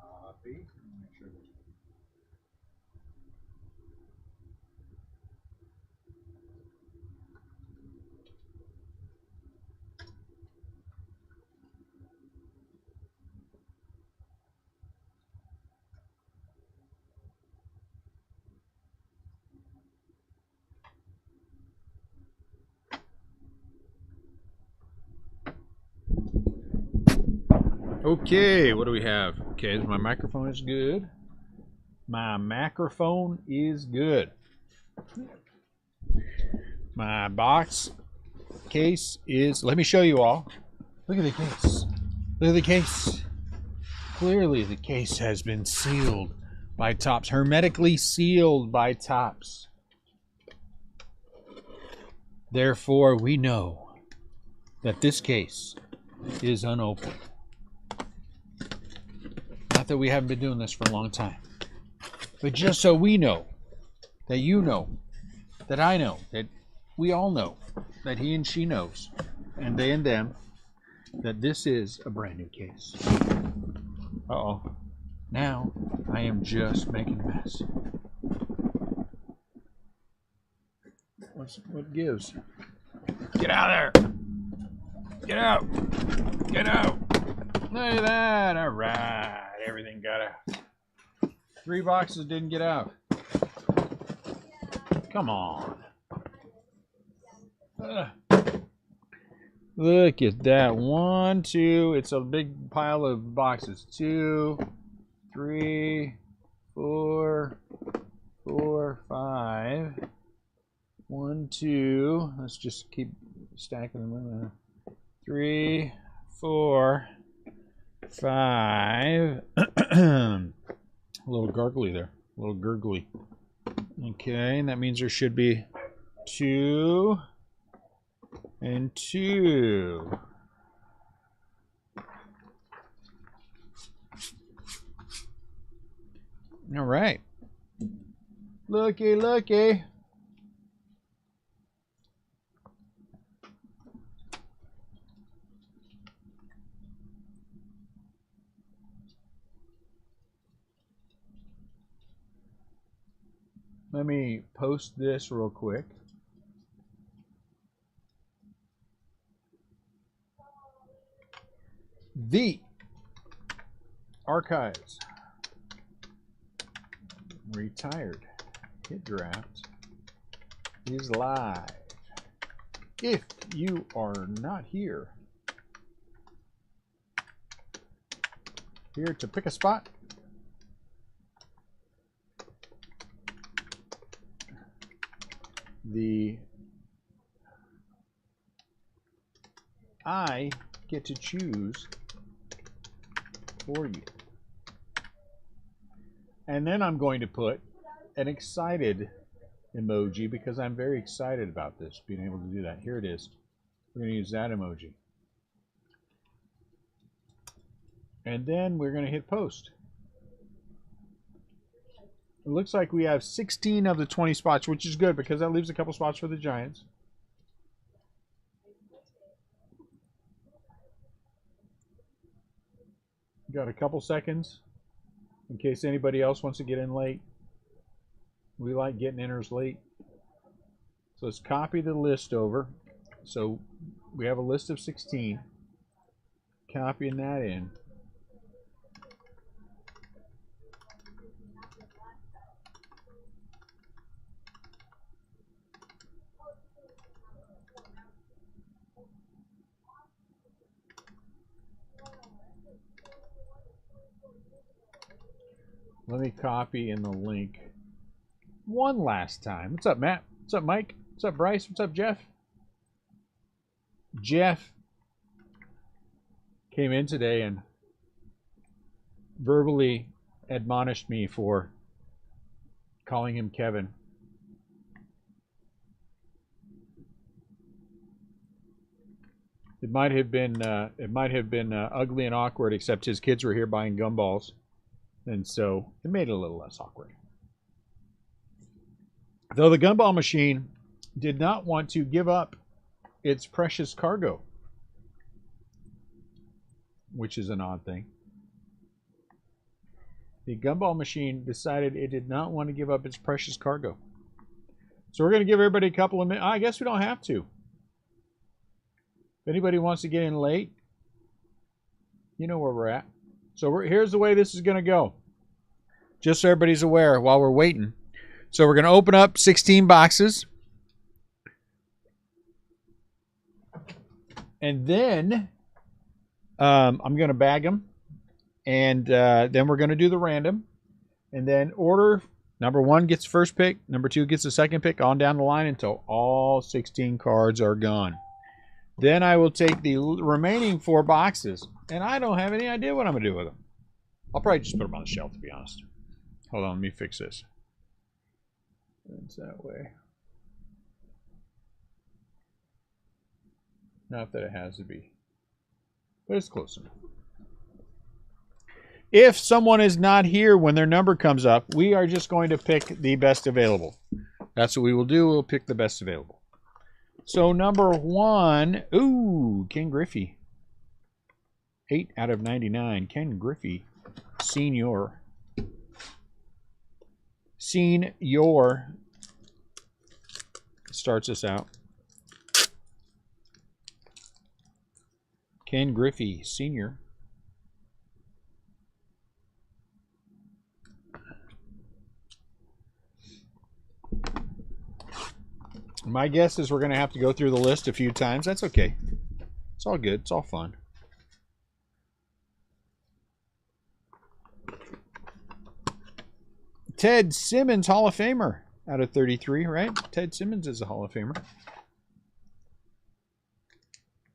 Copy. Make sure there's Okay, what do we have? Okay, my microphone is good. My microphone is good. My box case is, let me show you all. Look at the case. Look at the case. Clearly the case has been sealed by Topps, hermetically sealed by Topps. Therefore, we know that this case is unopened. Not that we haven't been doing this for a long time, but just so we know, that you know, that I know, that we all know, that he and she knows, and they and them, that this is a brand new case. Uh-oh. Now I am just making a mess. What gives? Get out of there! Get out! Get out! Look at that! All right. Everything got out. 3 boxes didn't get out. Come on. Look at that. 1, 2. It's a big pile of boxes. 2, 3, 4, 5. 1, 2. Let's just keep stacking them. 3, 4, 5. A little gargly there. A little gurgly. Okay, and that means there should be 2 and 2. All right. Looky, looky. Let me post this real quick. The Archives Retired Hit Draft is live. If you are not here to pick a spot, I get to choose for you. And then I'm going to put an excited emoji because I'm very excited about this, being able to do that. Here it is. We're going to use that emoji. And then we're going to hit post. It looks like we have 16 of the 20 spots, which is good because that leaves a couple spots for the Giants. Got a couple seconds in case anybody else wants to get in late. We like getting inners late. So let's copy the list over. So we have a list of 16. Copying that in. Let me copy in the link one last time. What's up, Matt? What's up, Mike? What's up, Bryce? What's up, Jeff? Jeff came in today and verbally admonished me for calling him Kevin. It might have been ugly and awkward, except his kids were here buying gumballs. And so it made it a little less awkward. Though the gumball machine did not want to give up its precious cargo, which is an odd thing. The gumball machine decided it did not want to give up its precious cargo. So we're going to give everybody a couple of minutes. I guess we don't have to. If anybody wants to get in late, you know where we're at. So here's the way this is going to go. Just so everybody's aware while we're waiting. So we're going to open up 16 boxes. And then I'm going to bag them. And then we're going to do the random. And then order. Number 1 gets the first pick. Number 2 gets the second pick. On down the line until all 16 cards are gone. Then I will take the remaining 4 boxes. And I don't have any idea what I'm going to do with them. I'll probably just put them on the shelf, to be honest. Hold on, let me fix this. It's that way. Not that it has to be. But it's close enough. If someone is not here when their number comes up, we are just going to pick the best available. That's what we will do. We'll pick the best available. So number 1, ooh, Ken Griffey. 8 out of 99. Ken Griffey, Senior. Senior starts us out. Ken Griffey, Senior. My guess is we're going to have to go through the list a few times. That's okay. It's all good. It's all fun. Ted Simmons, Hall of Famer, out of 33, right? Ted Simmons is a Hall of Famer.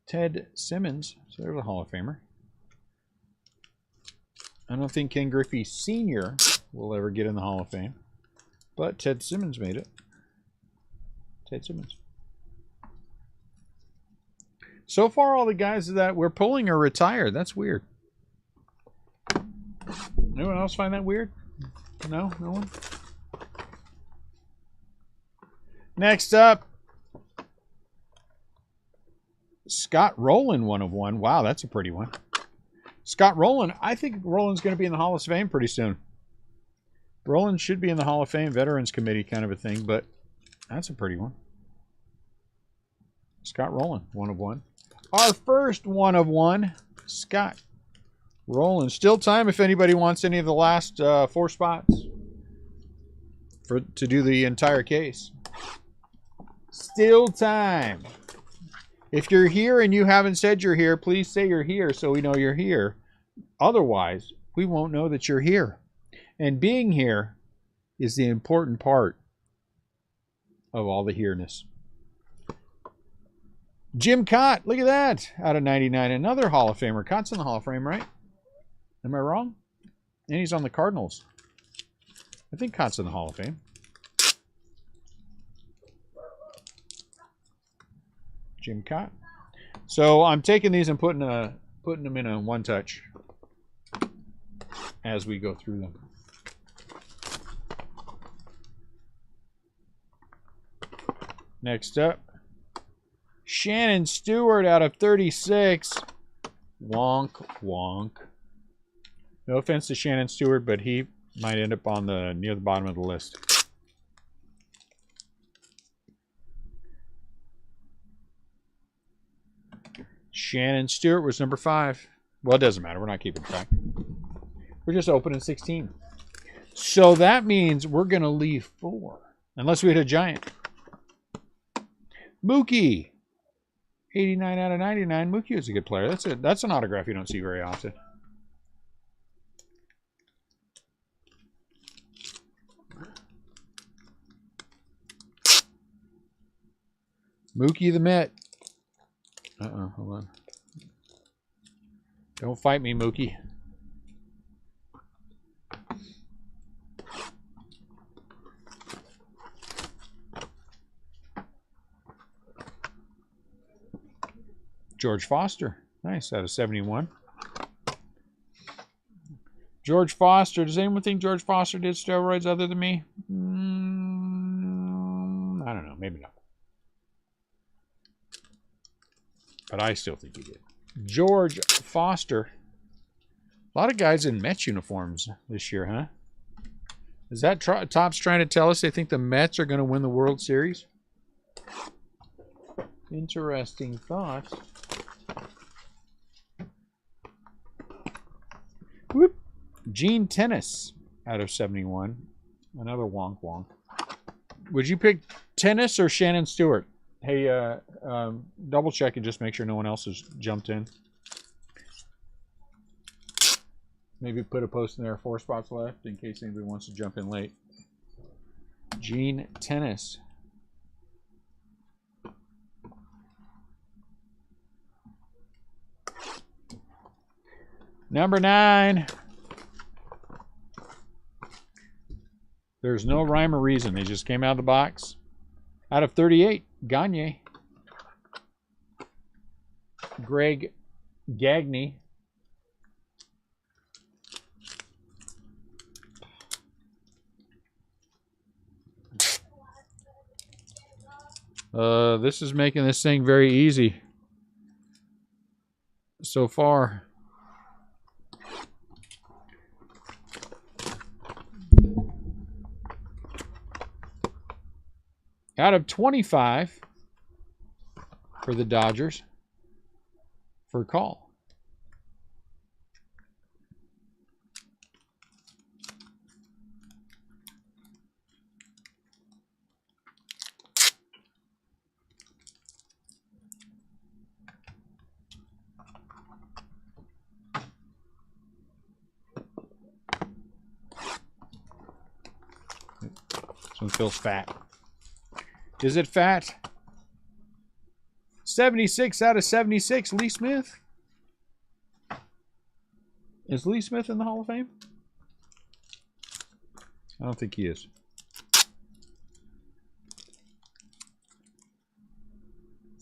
Ted Simmons, so there's a Hall of Famer. I don't think Ken Griffey Sr. will ever get in the Hall of Fame, but Ted Simmons made it. Ted Simmons. So far, all the guys that we're pulling are retired. That's weird. Anyone else find that weird? No? No one? Next up, Scott Roland, 1 of 1. Wow, that's a pretty one. Scott Roland, I think Roland's going to be in the Hall of Fame pretty soon. Roland should be in the Hall of Fame Veterans Committee kind of a thing, but that's a pretty one. Scott Roland, 1 of 1. Our first 1 of 1, Scott Roland. Still time if anybody wants any of the last 4 spots to do the entire case. Still time. If you're here and you haven't said you're here, please say you're here so we know you're here. Otherwise, we won't know that you're here. And being here is the important part of all the here-ness. Jim Cott, look at that. Out of 99, another Hall of Famer. Cott's in the Hall of Fame, right? Am I wrong? And he's on the Cardinals. I think Cott's in the Hall of Fame. Jim Cott. So I'm taking these and putting them in a one touch as we go through them. Next up, Shannon Stewart out of 36. Wonk, wonk. No offense to Shannon Stewart, but he might end up on near the bottom of the list. Shannon Stewart was number 5. Well, it doesn't matter. We're not keeping track. We're just opening 16. So that means we're going to leave 4. Unless we hit a giant. Mookie. 89 out of 99. Mookie is a good player. That's an autograph you don't see very often. Mookie the Met. Hold on. Don't fight me, Mookie. George Foster. Nice, out of 71. George Foster. Does anyone think George Foster did steroids other than me? I don't know. Maybe not. But I still think he did. George Foster. A lot of guys in Mets uniforms this year, huh? Is that Topps trying to tell us they think the Mets are going to win the World Series? Interesting thoughts. Whoop. Gene Tennis out of 71. Another wonk wonk. Would you pick Tennis or Shannon Stewart? Hey, double check and just make sure no one else has jumped in. Maybe put a post in there, 4 spots left in case anybody wants to jump in late. Gene Tennis. Number 9. There's no rhyme or reason. They just came out of the box. Out of 38, Gagne. Greg Gagne. This is making this thing very easy so far. Out of 25 for the Dodgers for call. This one feels fat. Is it fat? 76 out of 76, Lee Smith. Is Lee Smith in the Hall of Fame? I don't think he is.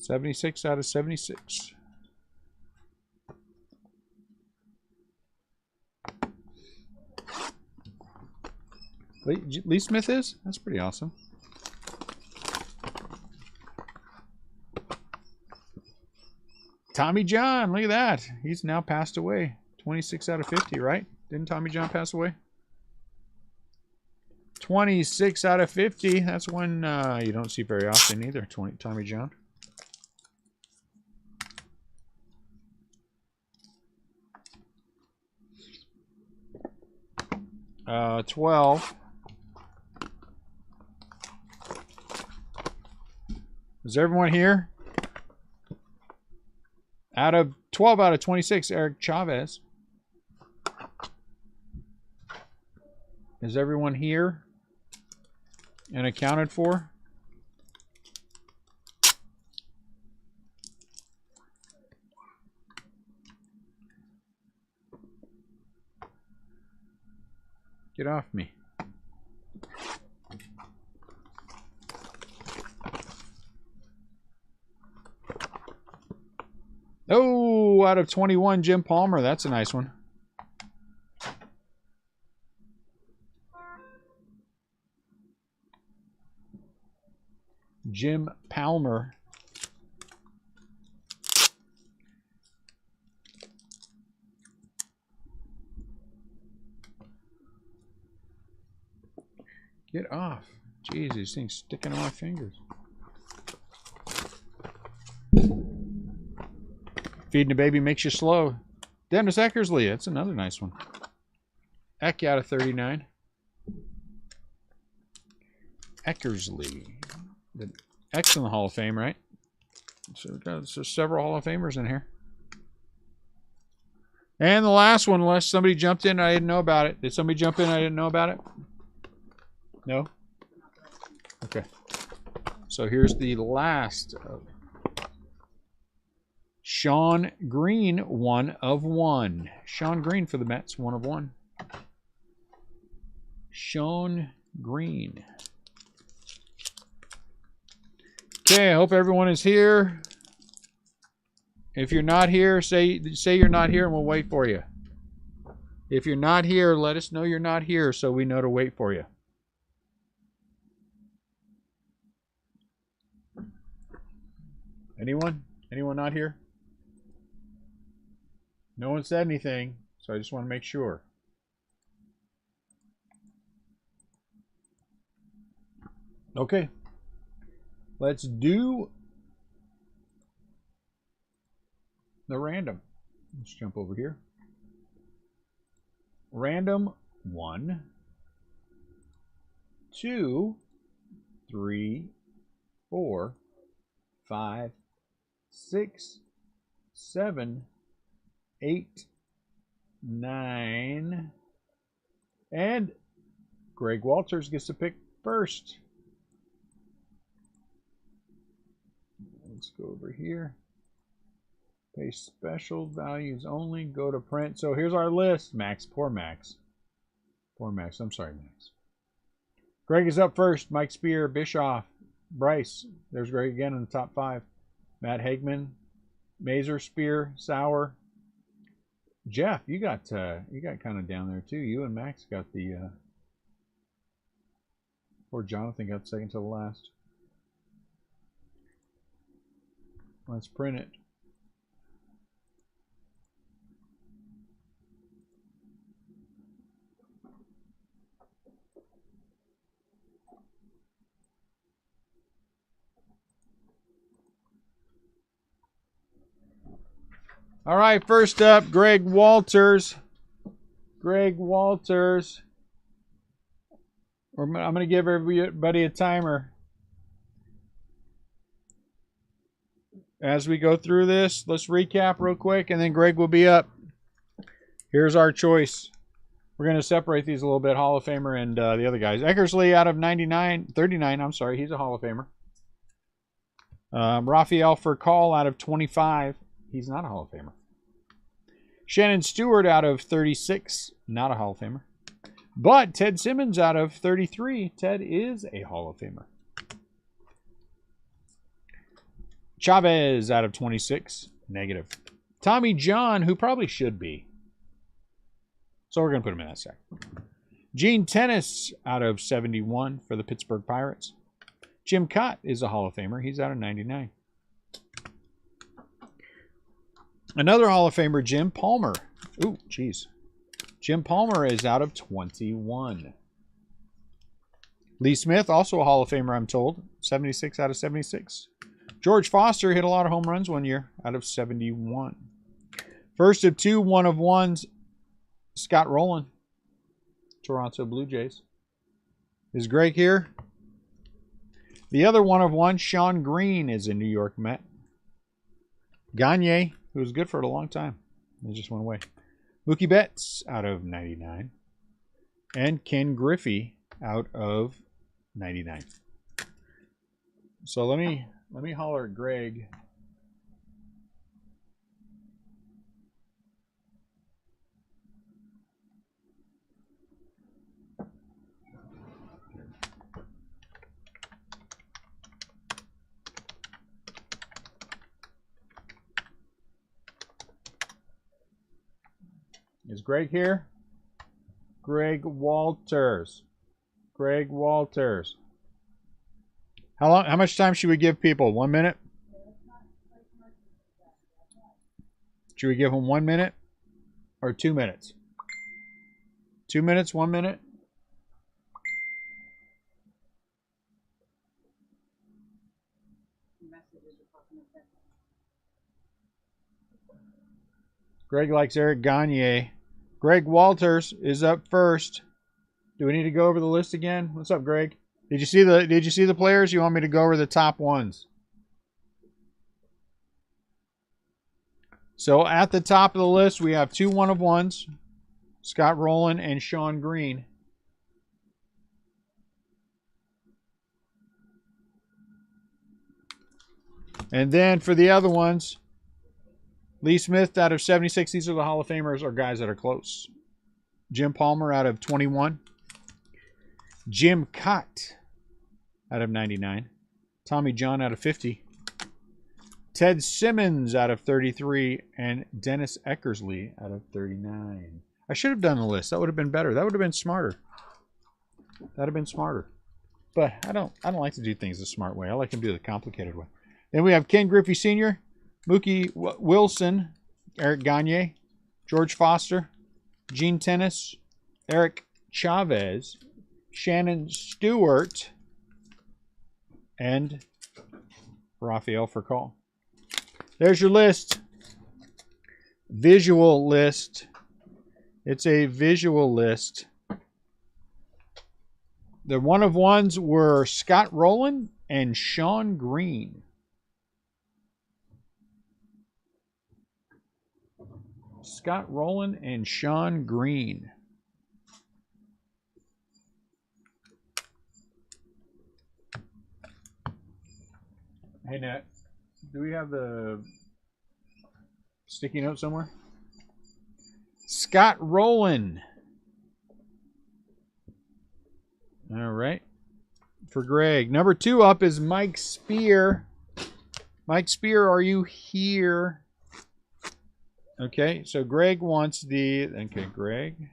$76 out of 76. Lee Smith is? That's pretty awesome. Tommy John, look at that. He's now passed away. 26 out of 50, right? Didn't Tommy John pass away? 26 out of 50. That's one you don't see very often either, Tommy John. Uh, 12. Is everyone here? Out of 12 out of 26, Eric Chavez. Is everyone here and accounted for? Get off me. Oh, out of 21, Jim Palmer. That's a nice one. Jim Palmer. Get off. Jeez, these things sticking on my fingers. Feeding a baby makes you slow. Dennis Eckersley, that's another nice one. Eck out of 39. Eckersley. The Eck's in the Hall of Fame, right? So we've got several Hall of Famers in here. And the last one, unless somebody jumped in, I didn't know about it. Did somebody jump in? I didn't know about it. No? Okay. So here's the last of Sean Green, 1 of 1. Sean Green for the Mets, 1 of 1. Sean Green. Okay, I hope everyone is here. If you're not here, say you're not here and we'll wait for you. If you're not here, let us know you're not here so we know to wait for you. Anyone? Anyone not here? No one said anything, so I just want to make sure. Okay. Let's do the random. Let's jump over here. Random 1, 2, 3, 4, 5, 6, 7, 8, 9, and Greg Walters gets to pick first. Let's go over here. Pay special values only. Go to print. So here's our list. Max. Poor Max. Poor Max. I'm sorry, Max. Greg is up first. Mike Spear, Bischoff, Bryce. There's Greg again in the top 5. Matt Hagman, Mazer, Spear, Sauer. Jeff, you got kind of down there too. You and Max got the. Poor Jonathan got second to the last. Let's print it. All right, first up, Greg Walters. Greg Walters. I'm going to give everybody a timer. As we go through this, let's recap real quick, and then Greg will be up. Here's our choice. We're going to separate these a little bit, Hall of Famer and the other guys. Eckersley out of 39, I'm sorry, he's a Hall of Famer. Rafael Furcal out of 25. He's not a Hall of Famer. Shannon Stewart out of 36. Not a Hall of Famer. But Ted Simmons out of 33. Ted is a Hall of Famer. Chavez out of 26. Negative. Tommy John, who probably should be. So we're going to put him in that sack. Gene Tennis out of 71 for the Pittsburgh Pirates. Jim Cott is a Hall of Famer. He's out of 99. Another Hall of Famer, Jim Palmer. Ooh, geez. Jim Palmer is out of 21. Lee Smith, also a Hall of Famer, I'm told. 76 out of 76. George Foster hit a lot of home runs one year out of 71. First of 2 1-of-1s, Scott Roland, Toronto Blue Jays. Is Greg here? The other 1-of-1, Sean Green, is a New York Met. Gagne, who was good for a long time. It just went away. Mookie Betts out of 99. And Ken Griffey out of 99. So let me holler at Greg. Is Greg here? Greg Walters. Greg Walters. How much time should we give people? 1 minute? Should we give them 1 minute or 2 minutes? 2 minutes, 1 minute? Greg likes Eric Gagne. Greg Walters is up first. Do we need to go over the list again? What's up, Greg? Did you see the players? You want me to go over the top ones? So at the top of the list, we have 2 1-of-1s, Scott Rolen and Sean Green. And then for the other ones, Lee Smith out of 76. These are the Hall of Famers, or guys that are close. Jim Palmer out of 21. Jim Cott out of 99. Tommy John out of 50. Ted Simmons out of 33. And Dennis Eckersley out of 39. I should have done the list. That would have been better. That would have been smarter. That would have been smarter. But I don't like to do things the smart way. I like to do the complicated way. Then we have Ken Griffey Sr., Mookie Wilson, Eric Gagne, George Foster, Gene Tennis, Eric Chavez, Shannon Stewart, and Rafael Furcal. There's your list. Visual list. It's a visual list. The one of ones were Scott Roland and Sean Green. Scott Roland and Sean Green. Hey, Nat, do we have the sticky note somewhere? Scott Roland. All right. For Greg. Number 2 up is Mike Spear. Mike Spear, are you here? Okay, so Greg wants the... Okay, Greg.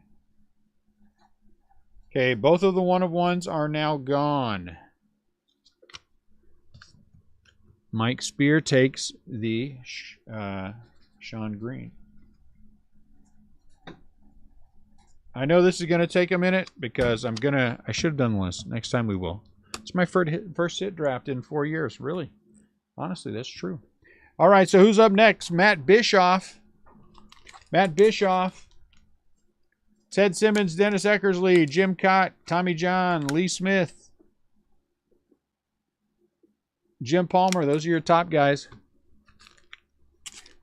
Okay, both of the one of ones are now gone. Mike Spear takes the Sean Green. I know this is going to take a minute because I should have done the list. Next time we will. It's my first hit draft in 4 years. Really. Honestly, that's true. All right, so who's up next? Matt Bischoff. Matt Bischoff. Ted Simmons, Dennis Eckersley, Jim Cott, Tommy John, Lee Smith, Jim Palmer. Those are your top guys.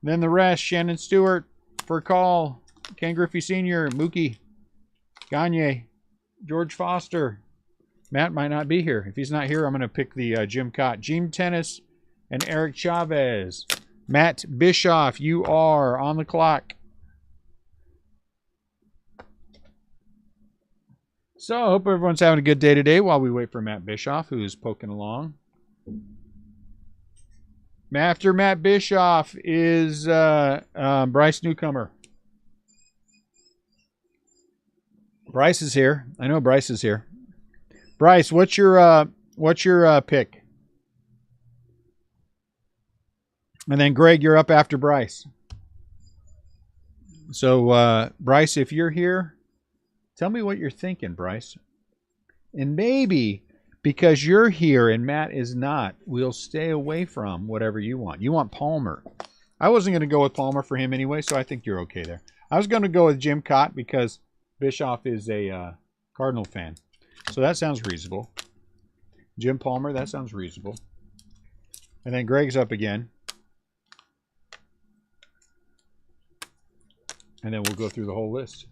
Then the rest: Shannon Stewart, Furcal, Ken Griffey Sr., Mookie, Gagne, George Foster. Matt might not be here. If he's not here, I'm going to pick the Jim Cott, Gene Tennis, and Eric Chavez. Matt Bischoff, you are on the clock. So I hope everyone's having a good day today while we wait for Matt Bischoff, who's poking along. After Matt Bischoff is Bryce Newcomer. Bryce is here. I know Bryce is here. Bryce, what's your pick? And then Greg, you're up after Bryce. So Bryce, if you're here, tell me what you're thinking, Bryce. And maybe because you're here and Matt is not, we'll stay away from whatever you want. You want Palmer. I wasn't going to go with Palmer for him anyway, so I think you're okay there. I was going to go with Jim Cott because Bischoff is a Cardinal fan. So that sounds reasonable. Jim Palmer, that sounds reasonable. And then Greg's up again. And then we'll go through the whole list.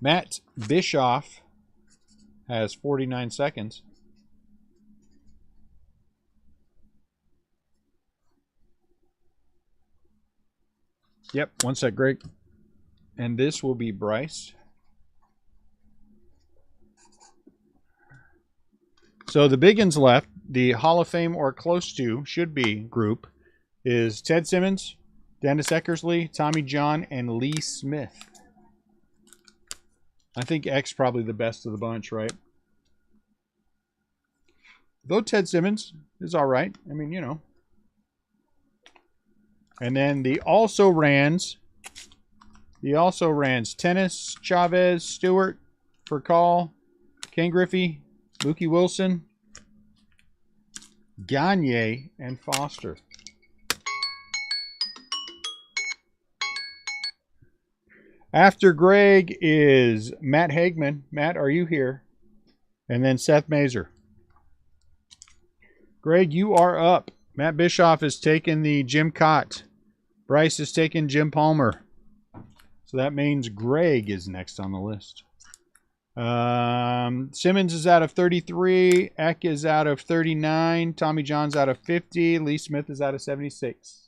Matt Bischoff has 49 seconds. Yep, one sec, Greg. And this will be Bryce. So the big ones left, the Hall of Fame or close to, should be group, is Ted Simmons, Dennis Eckersley, Tommy John, and Lee Smith. I think X probably the best of the bunch, right? Though Ted Simmons is all right. I mean, you know. And then the also rans. Tennis, Chavez, Stewart, Furcal, Ken Griffey, Mookie Wilson, Gagne, and Foster. After Greg is Matt Hagman. Matt, are you here? And then Seth Mazer. Greg, you are up. Matt Bischoff has taken the Jim Cott. Bryce has taken Jim Palmer. So that means Greg is next on the list. Simmons is out of 33. Eck is out of 39. Tommy John's out of 50. Lee Smith is out of 76.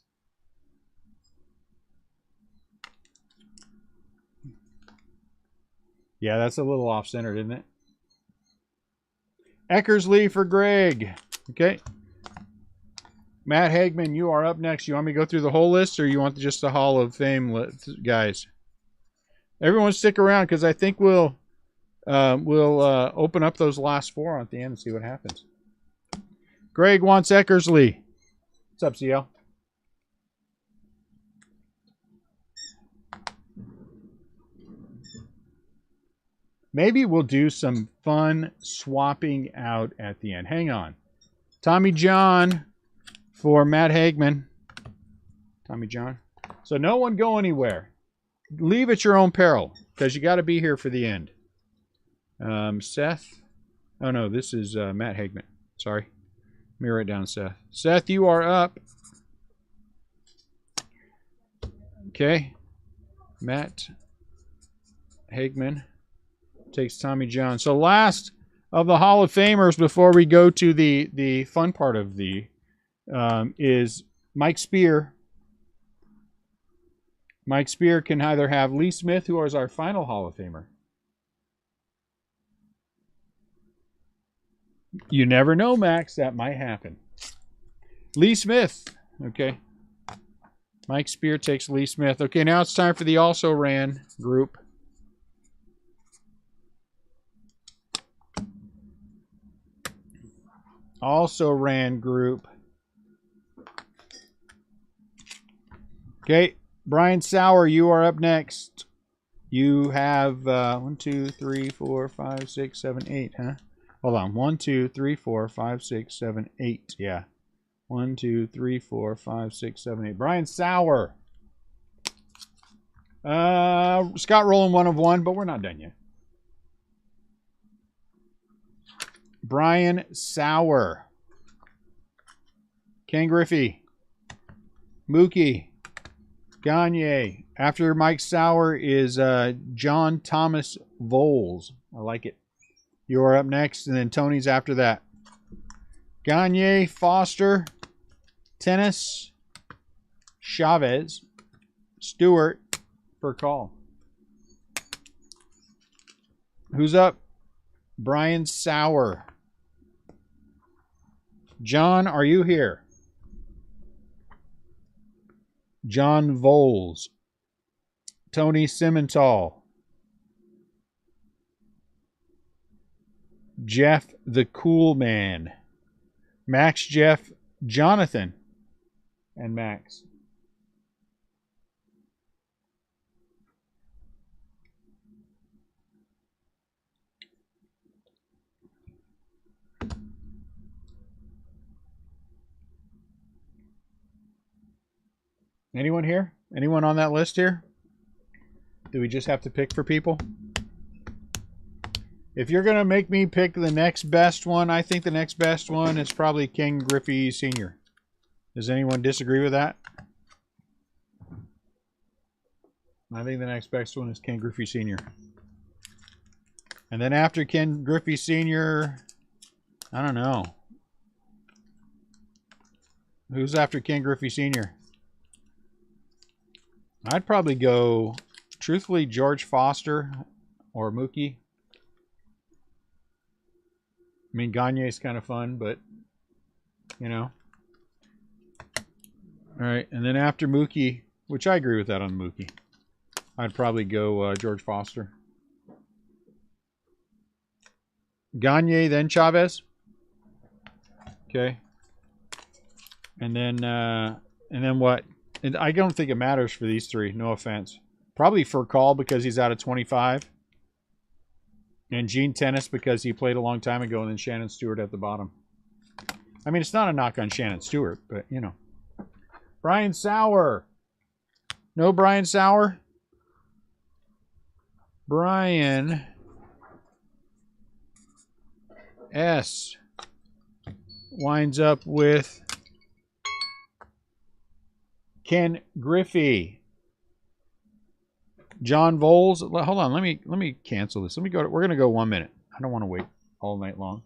Yeah, that's a little off-centered, isn't it? Eckersley for Greg. Okay. Matt Hagman, you are up next. You want me to go through the whole list or you want just the Hall of Fame list, guys? Everyone stick around because I think we'll open up those last 4 at the end and see what happens. Greg wants Eckersley. What's up, CL? Maybe we'll do some fun swapping out at the end. Hang on. Tommy John for Matt Hagman. Tommy John. So no one go anywhere. Leave at your own peril because you got to be here for the end. Seth. Oh, no, this is Matt Hagman. Sorry. Let me write down Seth. Seth, you are up. Okay. Matt Hagman takes Tommy John. So last of the Hall of Famers before we go to the fun part of the is Mike Spear. Mike Spear can either have Lee Smith, who is our final Hall of Famer. You never know, Max. That might happen. Lee Smith. Okay. Mike Spear takes Lee Smith. Okay, now it's time for the also ran group. Also ran group. Okay, Brian Sauer, you are up next. You have 1, 2, 3, 4, 5, 6, 7, 8, huh? Hold on. 1, 2, 3, 4, 5, 6, 7, 8. Yeah. 1, 2, 3, 4, 5, 6, 7, 8. Brian Sauer. Scott Rowland 1 of 1, but we're not done yet. Brian Sauer. Ken Griffey. Mookie. Gagne. After Mike Sauer is John Thomas Voles. I like it. You're up next, and then Tony's after that. Gagne, Foster, Tennis, Chavez, Stewart for call. Who's up? Brian Sauer. John, are you here? John Voles. Tony Simmental. Jeff the Cool Man. Max, Jeff, Jonathan, and Max. Anyone here? Anyone on that list here? Do we just have to pick for people? If you're going to make me pick the next best one, I think the next best one is probably Ken Griffey Sr. Does anyone disagree with that? I think the next best one is Ken Griffey Sr. And then after Ken Griffey Sr., I don't know. Who's after Ken Griffey Sr.? I'd probably go, truthfully, George Foster or Mookie. I mean, Gagne is kind of fun, but, you know. All right, and then after Mookie, which I agree with that on Mookie, I'd probably go George Foster. Gagne, then Chavez. Okay. And then what? And I don't think it matters for these three, no offense. Probably Furcal because he's out of 25. And Gene Tennis because he played a long time ago, and then Shannon Stewart at the bottom. I mean, it's not a knock on Shannon Stewart, but, you know. Brian Sauer. No Brian Sauer? Brian S. winds up with Ken Griffey. John Voles. Hold on. Let me cancel this. Let me go. We're going to go 1 minute. I don't want to wait all night long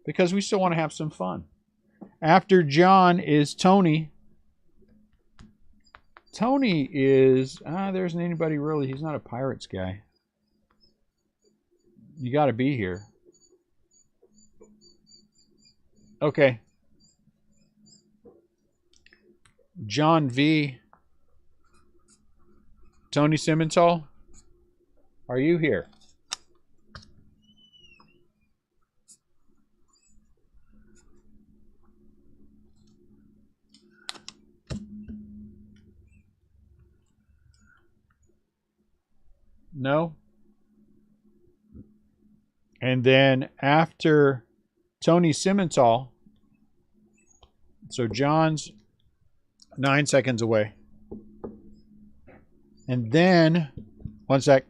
because we still want to have some fun. After John is Tony. Tony is there isn't anybody really. He's not a Pirates guy. You got to be here. Okay. John V. Tony Simmental. Are you here? No? And then after Tony Simmons, so John's 9 seconds away. And then, one sec.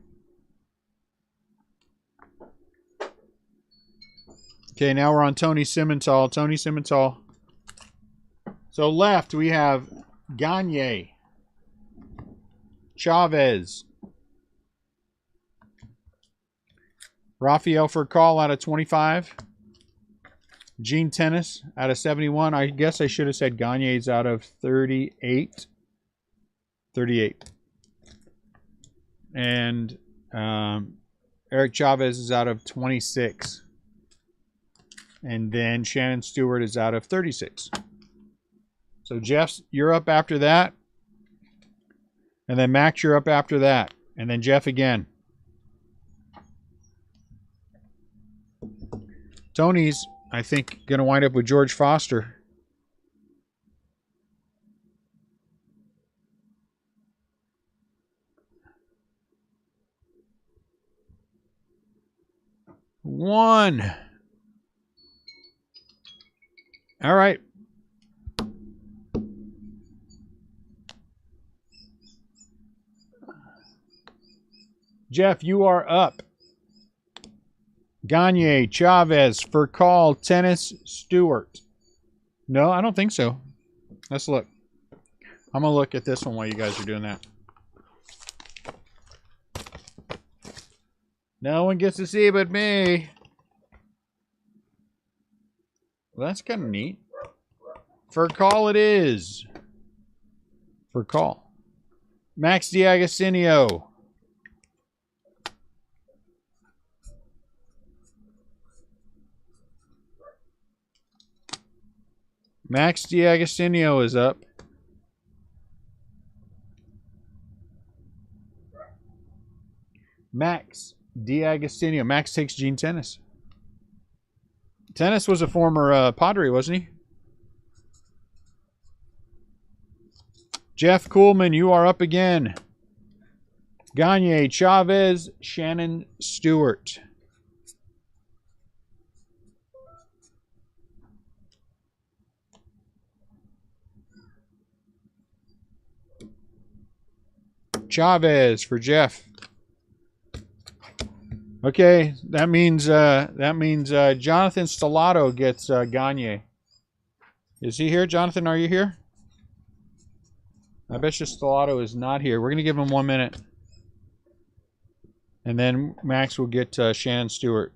Okay, now we're on Tony Simmons. Tony Simmons. So left we have Gagne, Chavez, Rafael Furcal out of 25. Gene Tennis out of 71. I guess I should have said Gagne's out of 38. 38. And Eric Chavez is out of 26. And then Shannon Stewart is out of 36. So Jeff, you're up after that. And then Max, you're up after that. And then Jeff again. Tony's, I think, going to wind up with George Foster. One. All right. Jeff, you are up. Gagne, Chavez, Furcal, Tennis, Stewart. No, I don't think so. Let's look. I'm going to look at this one while you guys are doing that. No one gets to see but me. Well, that's kind of neat. Furcal it is. Furcal. Max D'Agostino. Max D'Agostino is up. Max D'Agostino. Max takes Gene Tennis. Tennis was a former Padre, wasn't he? Jeff Kuhlman, you are up again. Gagne, Chavez, Shannon Stewart. Chavez for Jeff. Okay, that means Jonathan Stellato gets Gagne. Is he here? Jonathan, are you here? I bet you Stellato is not here. We're going to give him 1 minute. And then Max will get Shannon Stewart.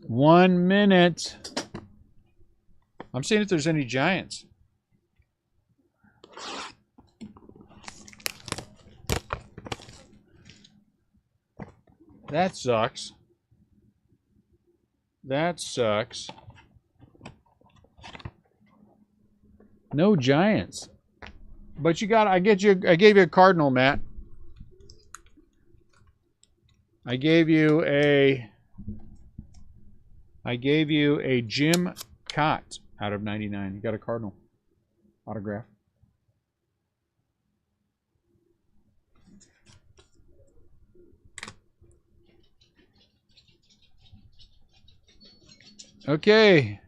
One minute. I'm seeing if there's any Giants. That sucks. That sucks. No Giants. But you got, I gave you a Cardinal, Matt. I gave you a Jim Cott out of 99. You got a Cardinal autograph. Okay.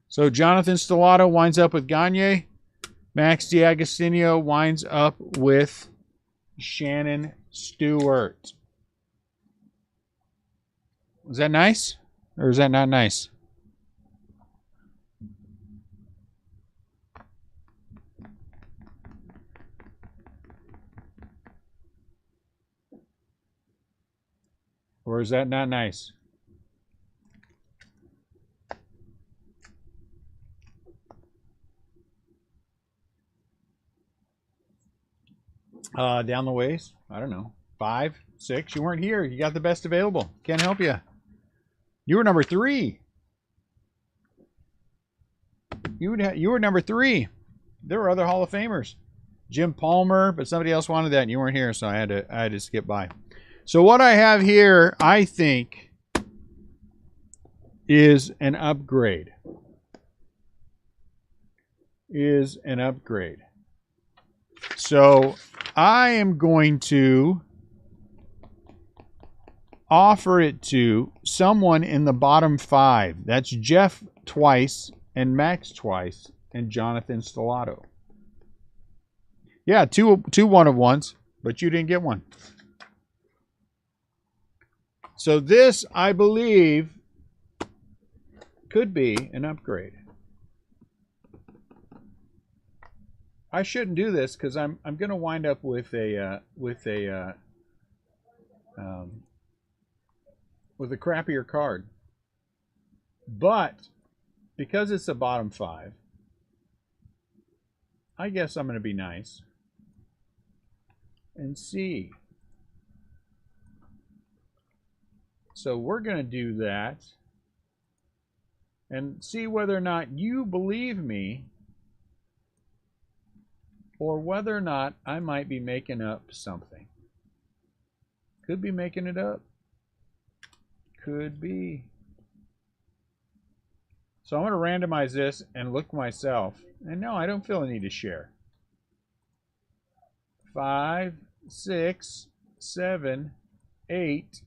So Jonathan Stellato winds up with Gagne. Max D'Agostino winds up with Shannon Stewart. Is that nice? Or is that not nice? Or is that not nice? Down the ways? I don't know. 5, 6. You weren't here. You got the best available. Can't help you. You were number 3. You were number 3. There were other Hall of Famers. Jim Palmer, but somebody else wanted that and you weren't here, so I had to skip by. So what I have here, I think, is an upgrade. So I am going to offer it to someone in the bottom 5. That's Jeff twice and Max twice and Jonathan Stellato. Yeah, two one of ones, but you didn't get one. So this, I believe, could be an upgrade. I shouldn't do this because I'm going to wind up with a crappier card. But because it's the bottom 5, I guess I'm going to be nice and see. So we're going to do that and see whether or not you believe me or whether or not I might be making up something. Could be making it up. Could be. So I'm going to randomize this and look myself. And no, I don't feel a need to share. 5, 6, 7, 8,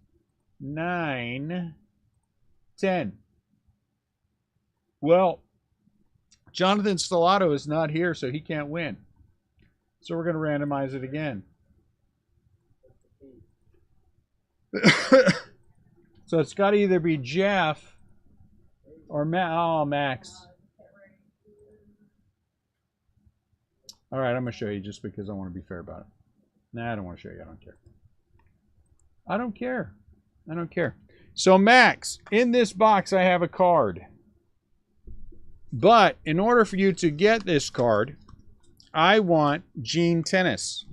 9, 10. Well, Jonathan Stellato is not here, so he can't win. So we're going to randomize it again. So it's got to either be Jeff or Max. All right, I'm going to show you just because I want to be fair about it. Nah, I don't want to show you. I don't care. I don't care. I don't care. So Max, in this box I have a card. But in order for you to get this card, I want Gene Tennis.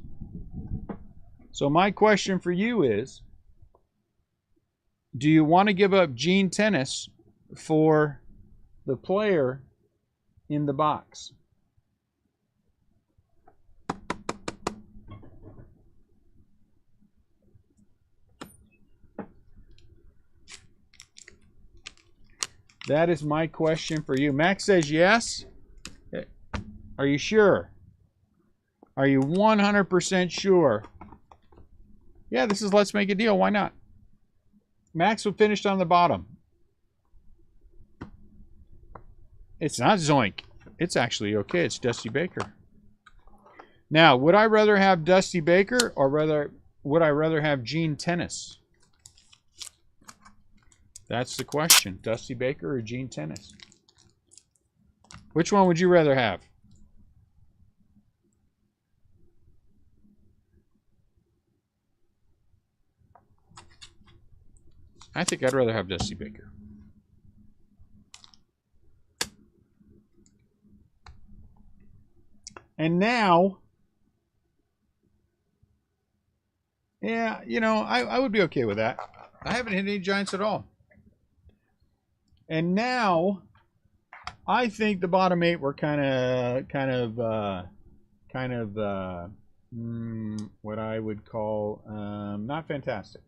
So my question for you is, do you want to give up Gene Tennis for the player in the box? That is my question for you. Max says yes. Are you sure? Are you 100% sure? Yeah, this is Let's Make a Deal. Why not? Max will finish on the bottom. It's not Zoink. It's actually okay. It's Dusty Baker. Now, would I rather have Dusty Baker or would I rather have Gene Tennis? That's the question. Dusty Baker or Gene Tennis? Which one would you rather have? I think I'd rather have Dusty Baker. And now, yeah, you know, I would be okay with that. I haven't hit any Giants at all. And now, I think the bottom 8 were kind of what I would call not fantastic.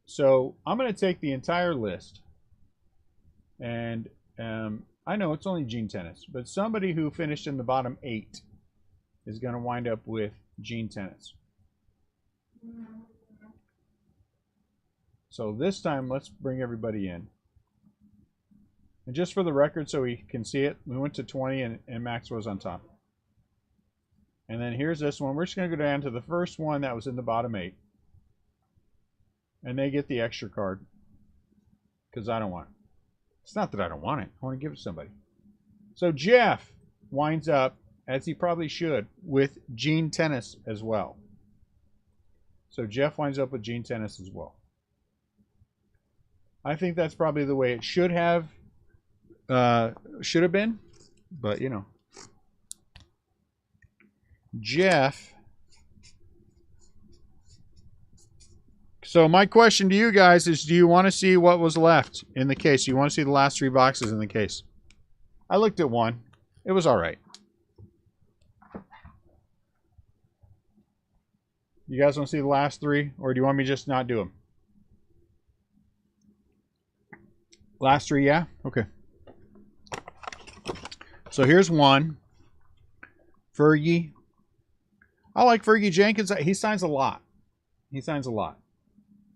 So I'm going to take the entire list, and I know it's only Gene Tennis, but somebody who finished in the bottom 8 is going to wind up with Gene Tennis. So this time, let's bring everybody in. And just for the record, so we can see it, we went to 20 and Max was on top. And then here's this one. We're just going to go down to the first one that was in the bottom 8. And they get the extra card because I don't want it. It's not that I don't want it. I want to give it to somebody. So Jeff winds up, as he probably should, with Gene Tennis as well. So Jeff winds up with Gene Tennis as well. I think that's probably the way it should have been, but you know. Jeff So my question to you guys is, do you want to see what was left in the case? You want to see the last 3 boxes in the case? I looked at one. It was all right. You guys want to see the last 3, or do you want me to just not do them? Last 3, yeah? Okay. So here's one. Fergie. I like Fergie Jenkins. He signs a lot. He signs a lot.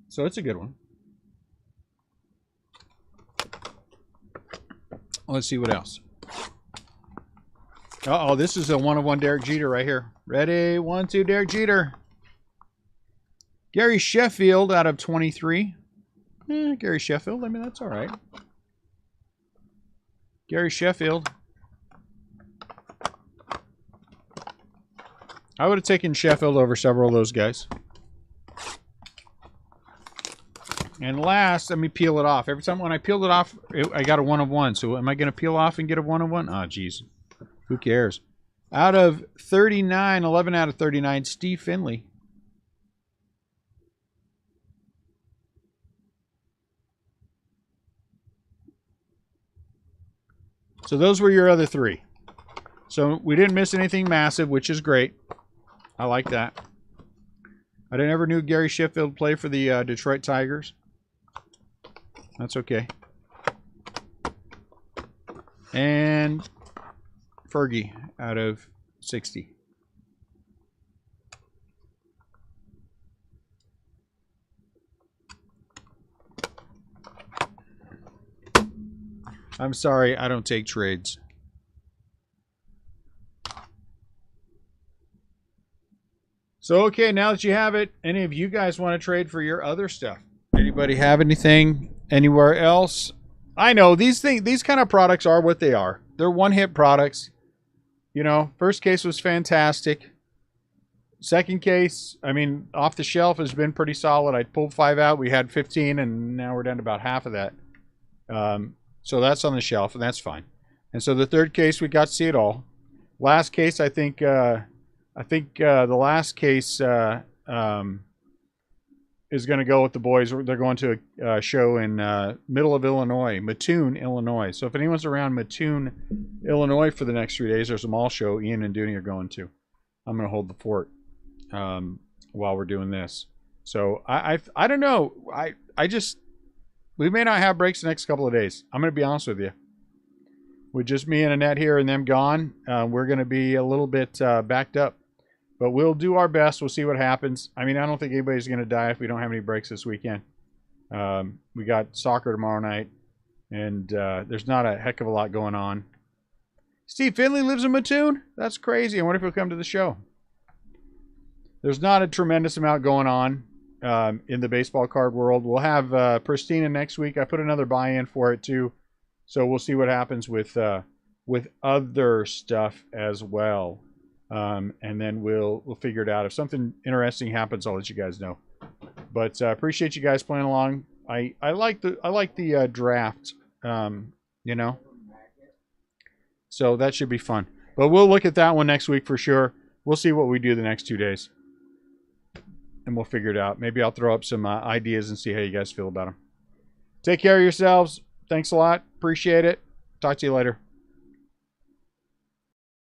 So it's a good one. Let's see what else. Uh-oh, this is a 1-of-1 Derek Jeter right here. Ready? 1, 2, Derek Jeter. Gary Sheffield out of 23. Gary Sheffield, I mean, that's all right. Gary Sheffield. I would have taken Sheffield over several of those guys. And last, let me peel it off. Every time when I peeled it off, I got a 1-of-1. So am I going to peel off and get a 1-of-1? Oh, geez. Who cares? Out of 39, 11 out of 39, Steve Finley. So those were your other 3. So we didn't miss anything massive, which is great. I like that. I never knew Gary Sheffield play for the Detroit Tigers. That's okay. And Fergie out of 60. I'm sorry, I don't take trades. So, okay, now that you have it, any of you guys want to trade for your other stuff? Anybody have anything anywhere else? I know these kind of products are what they are. They're one-hit products. You know, first case was fantastic. Second case, I mean, off the shelf has been pretty solid. I pulled 5 out. We had 15, and now we're down to about half of that. So that's on the shelf, and that's fine. And so the third case, we got to see it all. Last case, I think the last case is going to go with the boys. They're going to a show in middle of Illinois, Mattoon, Illinois. So if anyone's around Mattoon, Illinois for the next 3 days, there's a mall show Ian and Dooney are going to. I'm going to hold the fort while we're doing this. So I don't know. We may not have breaks the next couple of days. I'm going to be honest with you. With just me and Annette here and them gone, we're going to be a little bit backed up. But we'll do our best. We'll see what happens. I mean, I don't think anybody's going to die if we don't have any breaks this weekend. We got soccer tomorrow night, and there's not a heck of a lot going on. Steve Finley lives in Mattoon? That's crazy. I wonder if he'll come to the show. There's not a tremendous amount going on in the baseball card world. We'll have Pristina next week. I put another buy-in for it, too. So we'll see what happens with other stuff as well. And then we'll figure it out. If something interesting happens, I'll let you guys know. But appreciate you guys playing along. I like the draft, you know. So that should be fun. But we'll look at that one next week for sure. We'll see what we do the next 2 days, and we'll figure it out. Maybe I'll throw up some ideas and see how you guys feel about them. Take care of yourselves. Thanks a lot. Appreciate it. Talk to you later.